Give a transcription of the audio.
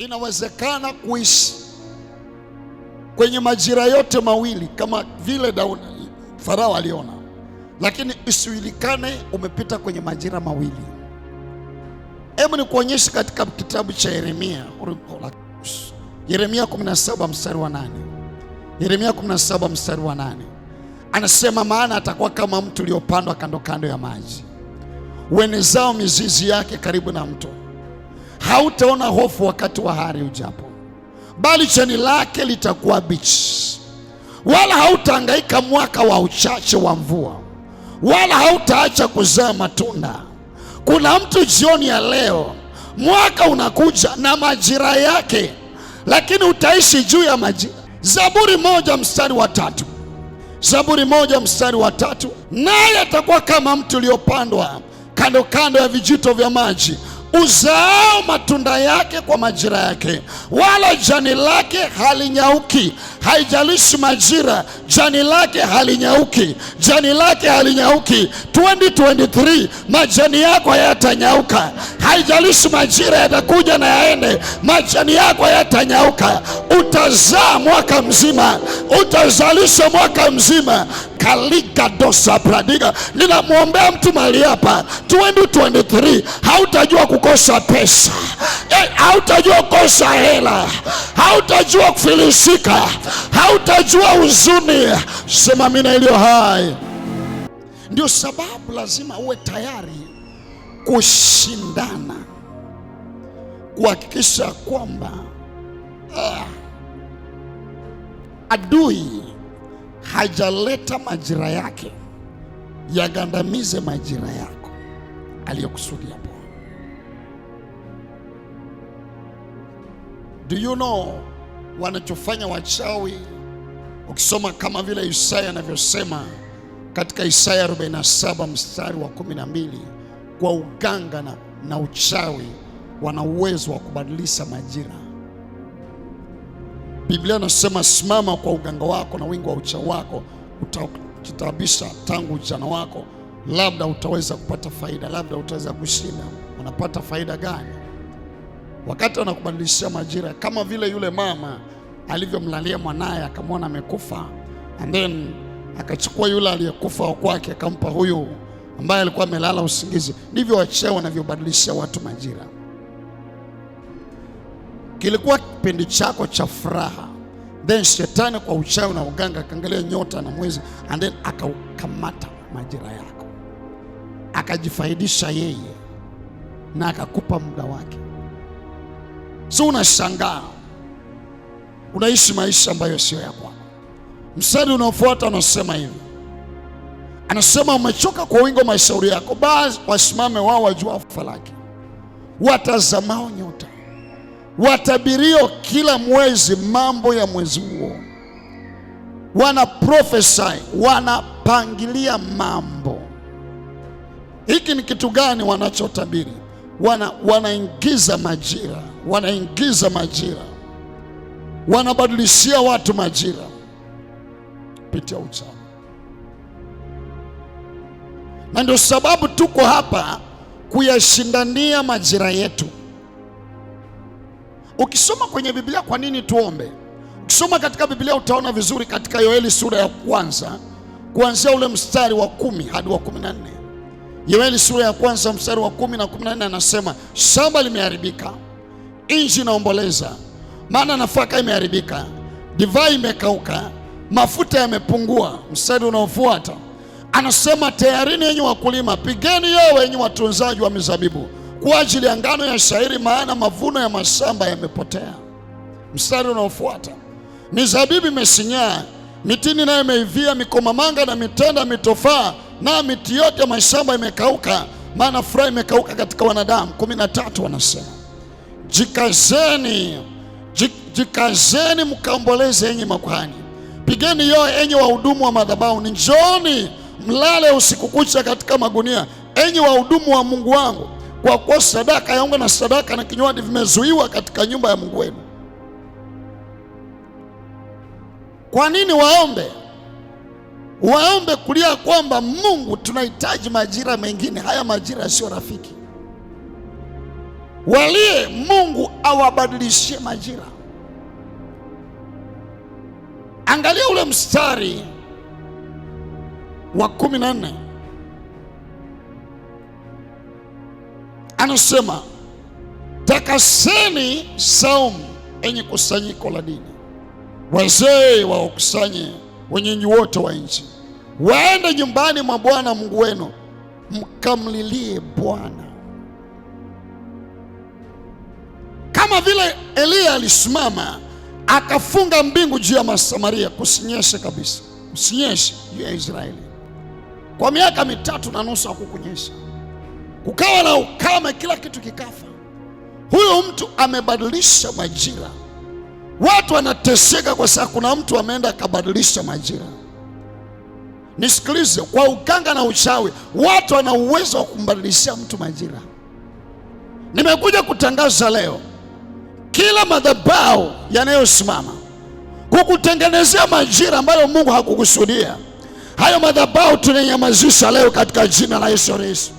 inawezekana kuishi kwenye majira yote mawili kama vile Farao aliona, lakini isiwilikane umepita kwenye majira mawili. Hebu nikuonyeshe katika kitabu cha Yeremia 17 mstari wa 8. Yeremia 17 mstari wa 8 anasema, maana atakuwa kama mtu uliopandwa kando kando ya maji, uenezao mizizi yake karibu na mto. Hautaona hofu wakati wa hari ujapo, bali jani lake litakuwa bichi, wala hautahangaika mwaka wa uchache wa mvua, wala hautaacha kuzaa matunda. Kuna mtu jioni ya leo, mwaka unakuja na majira yake, lakini utaishi juu ya majira. Zaburi 1 mstari wa 3. Zaburi 1 mstari wa 3, naye atakuwa kama mtu uliopandwa kando kando ya vijito vya maji, uzao matunda yake kwa majira yake, wala jani lake halinyauki. Haijalishi majira, jani lake halinyauki, jani lake halinyauki. 2023 majani yako hayatanyauka. Haijalishi majira yatakuja na yaende, majani yako hayatanyauka. Utazaa mwaka mzima, utazalisha mwaka mzima. Kalika dosa pradiga. Ninamwombea mtu mahali hapa, 2023 hautajua kukosa pesa, hautajua kukosa hela, hautajua kufilisika, hautajua huzuni. Sema mina iliyo hai. Ndio sababu lazima uwe tayari kushindana, kuhakikisha kwamba adui hajaleta majira yake yagandamize majira yako aliyokusudia Bwana. Do you know wanachofanya wachawi? Ukisoma kama vile Isaya anavyosema katika Isaya 47 mstari wa 12, kwa uganga na uchawi wana uwezo wa kubadilisha majira. Biblia inasema, simama kwa uganga wako na wingi wa uchawi wako, utakitabisha tangu ujana wako, labda utaweza kupata faida, labda utaweza kushinda. Unapata faida gani? Wakati wanakubadilishia majira, kama vile yule mama alivyomlalia mwanaye akamwona amekufa, and then akachukua yule aliyekufa wa kwake akampa huyu ambaye alikuwa amelala usingizi. Ndivyo wachawi wanavyobadilisha watu majira. Kilikuwa kipindi chako cha furaha, then shetani kwa uchawi na uganga akaangalia nyota na mwezi, and then akaukamata majira yako, akajifaidisha yeye na akakupa muda wake. So unashangaa unaishi maisha ambayo sio ya kwako. Mstari unaofuata unasema hivi, anasema, umechoka kwa wingi wa mashauri yako, basi wasimame wao wajua falaki, watazamao nyota, watabirio kila mwezi mambo ya mwezi huo. Wana prophesy, wanapangilia mambo. Hiki ni kitu gani wanachotabiri? Wanaingiza majira, wanaingiza majira, wanabadilishia watu majira kupitia uchawi. Na ndio sababu tuko hapa kuyashindania majira yetu. Ukisoma kwenye Biblia, kwa nini tuombe? Ukisoma katika Biblia utaona vizuri katika Yoeli sura ya 1 kuanzia ule mstari wa 10 hadi wa 14. Yoeli sura ya 1 mstari wa 10 na 14 anasema, shamba limeharibika, nchi inaomboleza, maana nafaka imeharibika, divai imekauka, mafuta yamepungua. Mstari unaofuata anasema, tayarini enyi wakulima, pigeni yowe enyi watunzaji wa mizabibu, kwa ajili ya ngano ya shayiri, maana mavuno ya mashamba yamepotea. Mstari unaofuata, mizabibu imesinyaa, mitini nayo imeivia, mikomamanga na mitenda mitofaa, na miti yote mashamba imekauka, maana furaha imekauka katika wanadamu. 13 wanasema, jikazeni mkaomboleze enyi makuhani, pigeni yowe enyi wahudumu wa madhabahu, njooni mlale usiku kucha katika magunia, enyi wahudumu wa Mungu wangu, kwa kuwa sadaka ya unga na sadaka na kinywaji vimezuiwa katika nyumba ya Mungu wenu. Kwa nini waombe? Waombe kulia kwamba Mungu, tunahitaji majira mengine, haya majira sio rafiki. walie Mungu awabadilishie majira. Angalia ule mstari wa 14, anasema takaseni saumu enye kusanyiko la dini, wazee wawakusanye wenyeji wote wa nchi, waende nyumbani mwa Bwana Mungu wenu, mkamlilie Bwana. Kama vile Eliya alisimama akafunga mbingu juu ya Samaria kusinyeshe kabisa, usinyeshe juu ya Israeli kwa miaka 3.5, hakukunyesha, kukawa na ukame, kila kitu kikafa. Huyo mtu amebadilisha majira. Watu wanateseka kwa sababu kuna mtu ameenda akabadilisha majira. Nisikilize, kwa uganga na uchawi watu wana uwezo wa kumbadilishia mtu majira. Nimekuja kutangaza leo, kila madhabahu yanayosimama kukutengenezea majira ambayo Mungu hakukusudia, hayo madhabahu tunanyamazisha leo katika jina la Yesu Kristo.